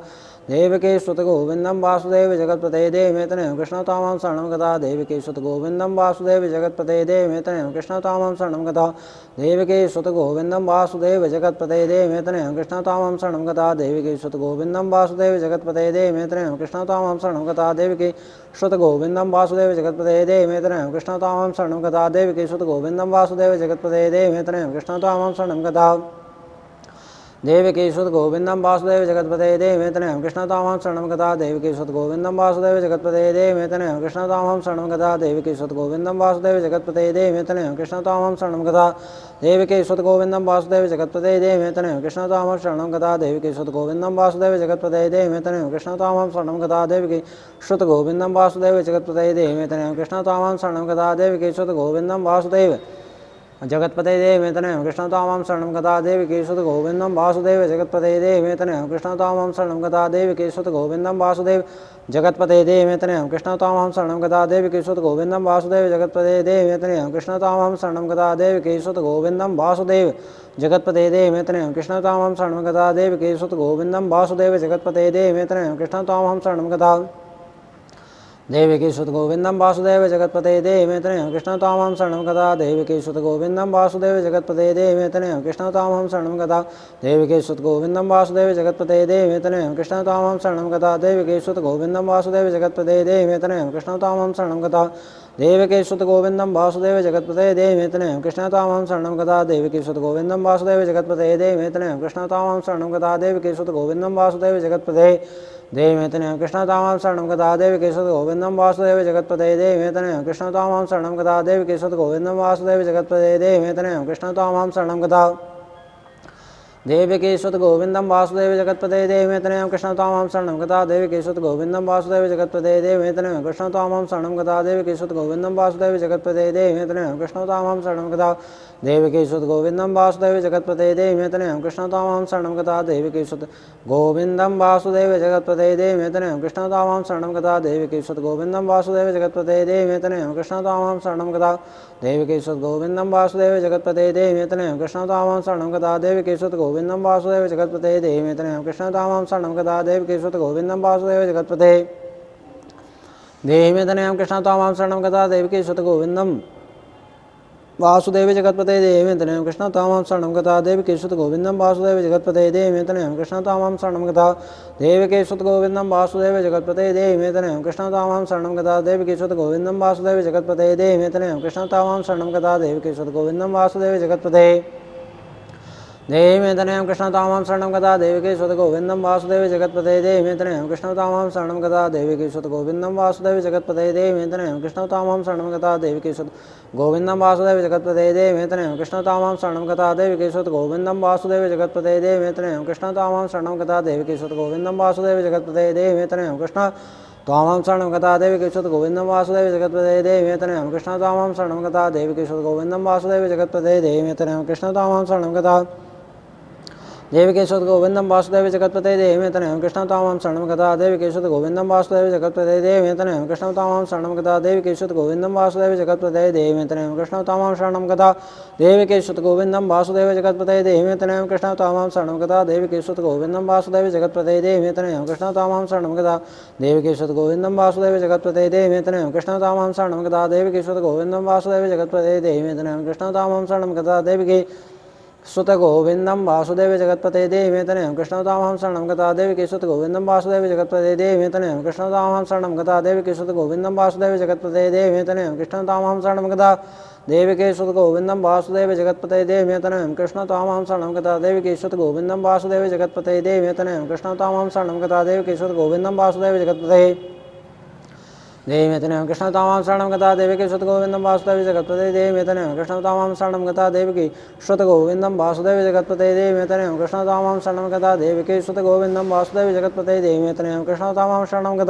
देवकीसुत गोविंदम वासुदेव जगत्पते देवमेतनयं कृष्ण त्वामहं शरणं गता देवकीसुत गोविंदम वासुदेव जगत्पते देवमेतनयं कृष्ण त्वामहं शरणं गता देवकीसुत गोविंदम वासुदेव जगत्पते देवमेतनयं कृष्ण त्वामहं शरणं गता देवकीसुत गोविंदम वासुदेव जगत्पते देवमेतनयं कृष्ण त्वामहं शरणं गता देवकीसुत गोविंदम वासुदेव जगत्पते देवमेतनयं कृष्ण त्वामहं शरणं गता देवकीसुत गोविंदम वासुदेव जगत्पते देवमेतनयं कृष्ण त्वामहं शरणं गता देवकीसुत गोविंदम वासुदेव जगत्पते देवमेतनयं कृष्ण त्वामहं शरणं गता देवकीसुत गोविंदम वासुदेव जगत्पते देवमेतनयं कृष्ण त्वामहं शरणं गता देवकीसुत गोविंदम वासुदेव जगत्पते देवमेतनयं कृष्ण त्वामहं शरणं गता देवकीसुत गोविंदम वासुदेव जगत्पते देवमेतनयं कृष्ण त्वामहं शरणं गता देवकीसुत गोविंदम वासुदेव जगत्पते देवमेतनयं कृष्ण त्वामहं शरणं गता देवकीसुत गोविंदम वासुदेव जगत्पते देवमेतनयं कृष्ण त्वामहं शरणं गता देवकीसुत गोविंदम वासुदेव जगत्पते देवमेतनयं कृष्ण त्वामहं शरणं गता देवकीसुत गोविंदम वासुदेव जगत्पते देवमेतनयं कृष्ण त्वामहं शरणं गता देवकीसुत गोविंदम वासुदेव जगत्पते देवमेतनयं कृष्ण त्वामहं शरणं गता देवकीसुत गोविंदम वासुदेव जगत्पते देवमेतनयं कृष्ण त्वामहं शरणं गता देवकीसुत गोविंदम वासुदेव जगत्पते देवमेतनयं कृष्ण त्वामहं शरणं गता देवकीसुत गोविंदम वासुदेव जगत्पते देवमेतनयं कृष्ण त्वामहं शरणं गता देवकीसुत गोविंदम वासुदेव जगत्पते देवमेतनयं कृष्ण त्वामहं शरणं गता देवकीसुत गोविंदम वासुदेव जगत्पते देवमेतनयं कृष्ण त्वामहं शरणं गता देवकीसुत गोविंदम वासुदेव जगत्पते देवमेतनयं कृष्ण त्वामहं शरणं गता देवकीसुत गोविंदम वासुदेव जगत्पते देवमेतनयं कृष्ण त्वामहं शरणं गता देवकीसुत गोविंदम वासुदेव जगत्पते देवमेतनयं कृष्ण त्वामहं शरणं गता देवकीसुत गोविंदम वासुदेव जगत्पते देवमेतनयं कृष्ण त्वामहं शरणं गता देवकीसुत गोविंदम वासुदेव जगत्पते देवमेतनयं कृष्ण त्वामहं शरणं गता देवकीसुत गोविंदम वासुदेव जगत्पते देवमेतनयं कृष्ण त्वामहं शरणं गता देवकीसुत गोविंदम वासुदेव जगत्पते देवमेतनयं कृष्ण त्वामहं शरणं गता देवकीसुत गोविंदम वासुदेव जगत्पते देवमेतनयं कृष्ण त्वामहं शरणं गता देवकीसुत गोविंदम वासुदेव जगत्पते देवमेतनयं कृष्ण त्वामहं शरणं गता देवकीसुत गोविंदम वासुदेव जगत्पते देवमेतनयं कृष्ण त्वामहं शरणं गता देवकीसुत गोविंदम वासुदेव जगत्पते देवमेतनयं कृष्ण त्वामहं शरणं गता देवकीसुत गोविंदम वासुदेव जगत्पते देवमेतनयं कृष्ण त्वामहं शरणं गता देवकीसुत गोविंदम वासुदेव जगत्पते देवमेतनयं कृष्ण त्वामहं शरणं गता देवकीसुत गोविंदम वासुदेव जगत्पते देवमेतनयं कृष्ण त्वामहं शरणं गता देवकीसुत गोविंदम वासुदेव जगत्पते देवमेतनयं कृष्ण त्वामहं शरणं गता देवकीसुत गोविंदम वासुदेव जगत्पते देवमेतनयं कृष्ण त्वामहं शरणं गता देवकीसुत गोविंदम वासुदेव जगत्पते देवमेतनयं कृष्ण त्वामहं शरणं गता देवकीसुत गोविंदम वासुदेव जगत्पते देवमेतनयं कृष्ण त्वामहं शरणं गता देवकीसुत गोविंदम वासुदेव जगत्पते देवमेतनयं कृष्ण त्वामहं शरणं गता देवकीसुत गोविंदम वासुदेव जगत्पते देहि मे तनयं कृष्ण तामां शरणं गता देवकी सुत गोविन्दं वासुदेव जगत्पते देहि मे तनयं कृष्ण तामां शरणं गता देवकी सुत गोविन्दं वासुदेव जगत्पते देहि मे तनयं कृष्ण तामां शरणं गता देवकी सुत गोविन्दं वासुदेव जगत्पते देहि मे तनयं कृष्ण तामां शरणं गता देवकी सुत गोविन्दं वासुदेव जगत्पते देहि मे तनयं कृष्ण तामां शरणं गता देवकी सुत गोविन्दं वासुदेव जगत्पते देहि मे तनयं कृष्ण तामां शरणं गता देवकी सुत गोविन्दं वासुदेव जगत्पते देहि मे तनयं कृष्ण तामां शरणं गता देवकी सुत गोविन्दं वासुदेव जगत्पते देहि मे तनयं कृष्ण तामां शरणं गता देवकी सुत गोविन्दं वासुदेव जगत्पते देहि मे तनयं कृष्ण तामां शरणं गता देवकी सुत गोविन्दं वासुदेव जगत्पते देहि मे तनयं कृष्ण तामां शरणं गता देवकी सुत गोविन्दं वासुदेव जगत्पते देहि मे तनयं कृष्ण तामां शरणं गता देवकी सुत गोविन्दं वासुदेव जगत्पते देहि मे तनयं कृष्ण तामां शरणं गता देवकी सुत गोविन्दं वासुदेव जगत्पते देहि मे तनयं कृष्ण तामां शरणं गता देवकी सुत गोविन्दं वासुदेव जगत्पते देहि मे तनयं कृष्ण तामां शरणं गता देवकी सुत गोविन्दं वासुदेव जगत्पते देहि मे तनयं कृष्ण तामां शरणं गता देवकी सुत गोविन्दं वासुदेव जगत्पते देहि मे तनयं कृष्ण तामां शरणं गता देवकी सुत गोविन्दं वासुदेव जगत्पते देहि मे तनयं कृष्ण तामां शरणं गता देवकी सुत गोविन्दं वासुदेव जगत्पते देहि मे तनयं कृष्ण तामां शरणं गता देवकी सुत गोविन्दं वासुदेव जगत्पते देहि मे तनयं कृष्ण तामां शरणं गता देवकी सुत गोविन्दं वासुदेव जगत्पते देहि मे तनयं कृष्ण तामां शरणं गता देवकी सुत गोविन्दं वासुदेव जगत्पते देहि मे तनयं कृष्ण तामां शरणं गता देवकी सुत गोविन्दं वासुदेव जगत्पते देहि मे तनयं कृष्ण तामां शरणं गता देवकी सुत गोविन्दं वासुदेव जगत्पते देहि मे तनयं कृष्ण तामां शरणं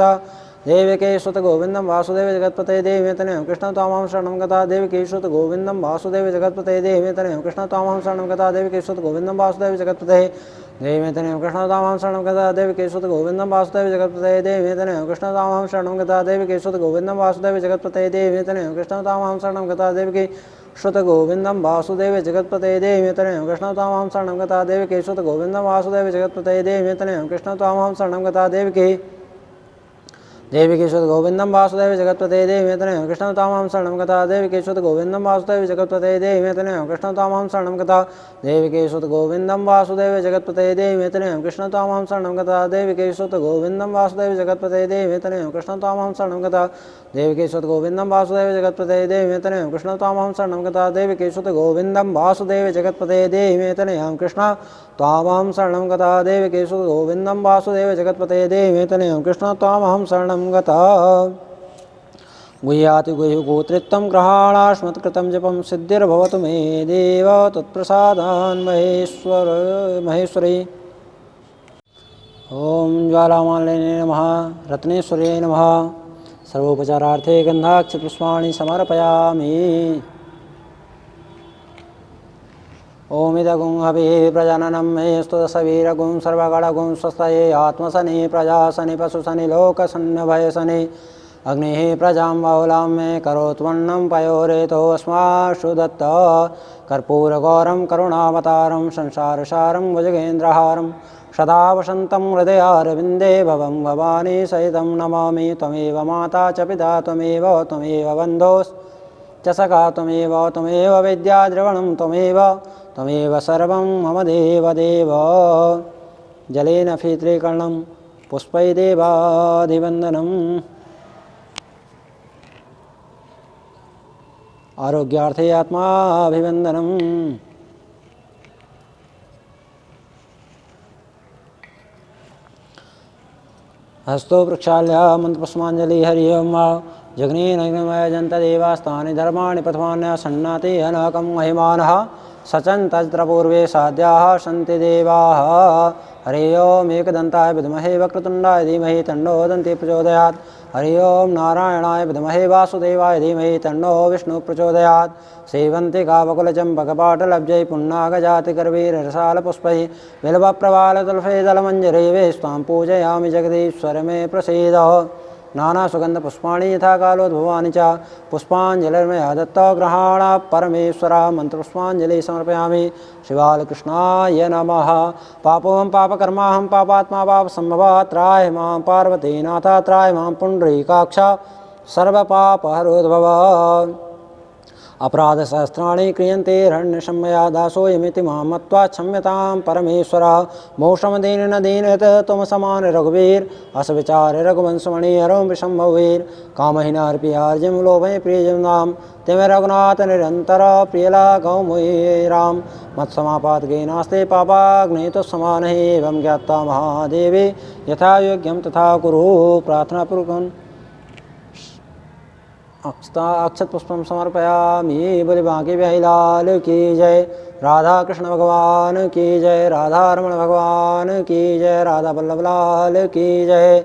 गता देवकी सुत गोविन्दं वासुदेव जगत्पते देहि मे तनयं कृष्ण तामां शरणं गता देवकी सुत गोविन्दं वासुदेव जगत्पते देहि मे तनयं कृष्ण तामां शरणं गता देवकी सुत गोविन्दं वासुदेव जगत्पते देहि मे तनयं कृष्ण तामां शरणं गता देवकी सुत गोविन्दं वासुदेव जगत्पते देहि मे तनयं कृष्ण तामां शरणं गता देवकी सुत गोविन्दं वासुदेव जगत्पते देहि मे तनयं कृष्ण तामां शरणं गता देवकी सुत गोविन्दं वासुदेव जगत्पते देहि मे तनयं कृष्ण तामां शरणं गता देवकी सुत गोविन्दं वासुदेव जगत्पते देहि मे तनयं कृष्ण तामां शरणं गता देवकी सुत गोविन्दं वासुदेव जगत्पते देहि मे तनयं कृष्ण तामां शरणं गता देवकी देवकी सुत गोविन्दं वासुदेव जगत्पते देहि मे तनयं कृष्ण तामां शरणं गता देवकी सुत गोविन्दं वासुदेव जगत्पते देहि मे तनयं कृष्ण तामां शरणं गता देवकी सुत गोविन्दं वासुदेव जगत्पते देहि मे तनयं कृष्ण तामां शरणं गता देवकी सुत गोविन्दं वासुदेव जगत्पते देहि मे तनयं कृष्ण तामां शरणं गता देवकी सुत गोविन्दं वासुदेव जगत्पते देहि मे तनयं कृष्ण तामां शरणं गता देवकी सुत गोविन्दं वासुदेव जगत्पते देहि मे तनयं कृष्ण तामां शरणं गता देवकी सुत गोविन्दं वासुदेव जगत्पते देहि मे तनयं कृष्ण तामां शरणं गता गुह्याति गुह्यगोत्रित्वं ग्रहाणाश्मत्कृतं जपं सिद्धिर्भवतु मे देव तत्प्रसादान् महेश्वरी। ॐ ज्वालामालिने नमः रत्नेश्वर्यै नमः सर्वोपचारार्थे गन्धाक्षपुष्पाणि समर्पयामि। ओमिदगुं हविः प्रजननं मे स्तुतसवीरगुं सर्वगणगुं स्वस्तये आत्मसनि प्रजासनि पशुसनि लोकसन्नभयसनि अग्निः प्रजां बहुलां मे करोत्वन्नं पयोरेतोऽस्माशु दत्त कर्पूरगौरं करुणावतारं संसारसारं भुजगेन्द्रहारं सदा वसन्तं हृदयारविन्दे भवं भवानी सहितं नमामि। त्वमेव माता च पिता त्वमेव बन्धोश्च सखा त्वमेव विद्या द्रवणं त्वमेव सर्वं मम देवदेव। जलेन फीत्रीकरणं पुष्पैदेवाधिवन्दनम् आरोग्यार्थे आत्माभिवन्दनम् हस्तो प्रक्षाल्य मन्त्रपुष्पाञ्जलि हरि ओं जग्नेनमयजन्तदेवास्तानि धर्माणि प्रथमान्यसन्नाते अनकं महिमानः सचन्तस्त्रपूर्वे साध्याः सन्ति देवाः। हरि ओम् एकदन्ताय विद्महे वक्रतुण्डाय धीमहि तन्नो दन्ति प्रचोदयात्। हरि ओम् नारायणाय विद्महे वासुदेवाय धीमहि तन्नो विष्णुः प्रचोदयात्। सेवन्तिकावकुलचम्पकपाटलब्जैः पुन्नागजातिकरवीररसालपुष्पैः बिल्वप्रवालतुलसीदलमञ्जरीभिः स्वां पूजयामि जगदीश्वर मे प्रसीद। नानासुगन्धपुष्पाणि यथा कालोद्भवानि च पुष्पाञ्जलिर्मया दत्ता ग्रहाण परमेश्वर मन्त्रपुष्पाञ्जलिः समर्पयामि। शिवालकृष्णाय नमः। पापोऽहं पापकर्माहं पापात्मा पापसम्भवः त्राहि मां पार्वतीनाथ त्राहि मां पुण्डरीकाक्ष सर्वपापहरोद्भव। अपराधसहस्राणि क्रियन्ते रण्यशम्मया दासोऽयमिति मां मत्वा क्षम्यतां परमेश्वर। मोक्षं दीन दीनत तुम समान रघुवीर, अस विचार रघुवंशमणि हरं विषम्भवीर। कामहीनार्पियार्जिं लोभे प्रियजिं नाम, तिमे रघुनाथ निरंतर प्रियला गौ मुहि राम। मत्समापातके नास्ते पापाग्नि तो समान ही, एवं ज्ञाता महादेवी यथा योग्यम तथा कुरु। प्रार्थना पूर्वक अक्षत पुष्पम समर्पयामि। बोले बांके बिहारी लाल की जय। राधा कृष्ण भगवान की जय। राधा रमण भगवान की जय। राधा वल्लभ लाल की जय।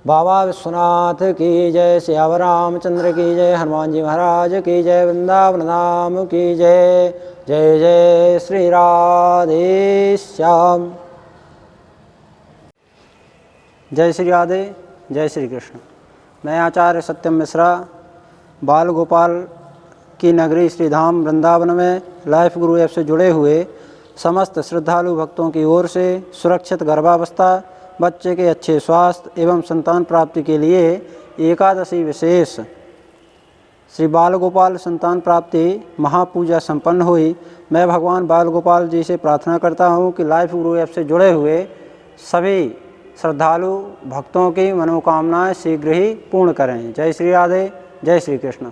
बाबा विश्वनाथ की जय। सियावर रामचंद्र की जय। हनुमान जी महाराज की जय। वृंदावन धाम की जय। जय जय श्री राधे श्याम। जय श्री राधे, जय श्री कृष्ण। मैं आचार्य सत्यम मिश्रा बाल गोपाल की नगरी श्री धाम वृंदावन में लाइफ गुरु ऐप से जुड़े हुए समस्त श्रद्धालु भक्तों की ओर से सुरक्षित गर्भावस्था, बच्चे के अच्छे स्वास्थ्य एवं संतान प्राप्ति के लिए एकादशी विशेष श्री बाल गोपाल संतान प्राप्ति महापूजा संपन्न हुई। मैं भगवान बाल गोपाल जी से प्रार्थना करता हूँ कि लाइफ गुरु ऐप से जुड़े हुए सभी श्रद्धालु भक्तों की मनोकामनाएं शीघ्र ही पूर्ण करें। जय श्री राधे, जय श्री कृष्ण।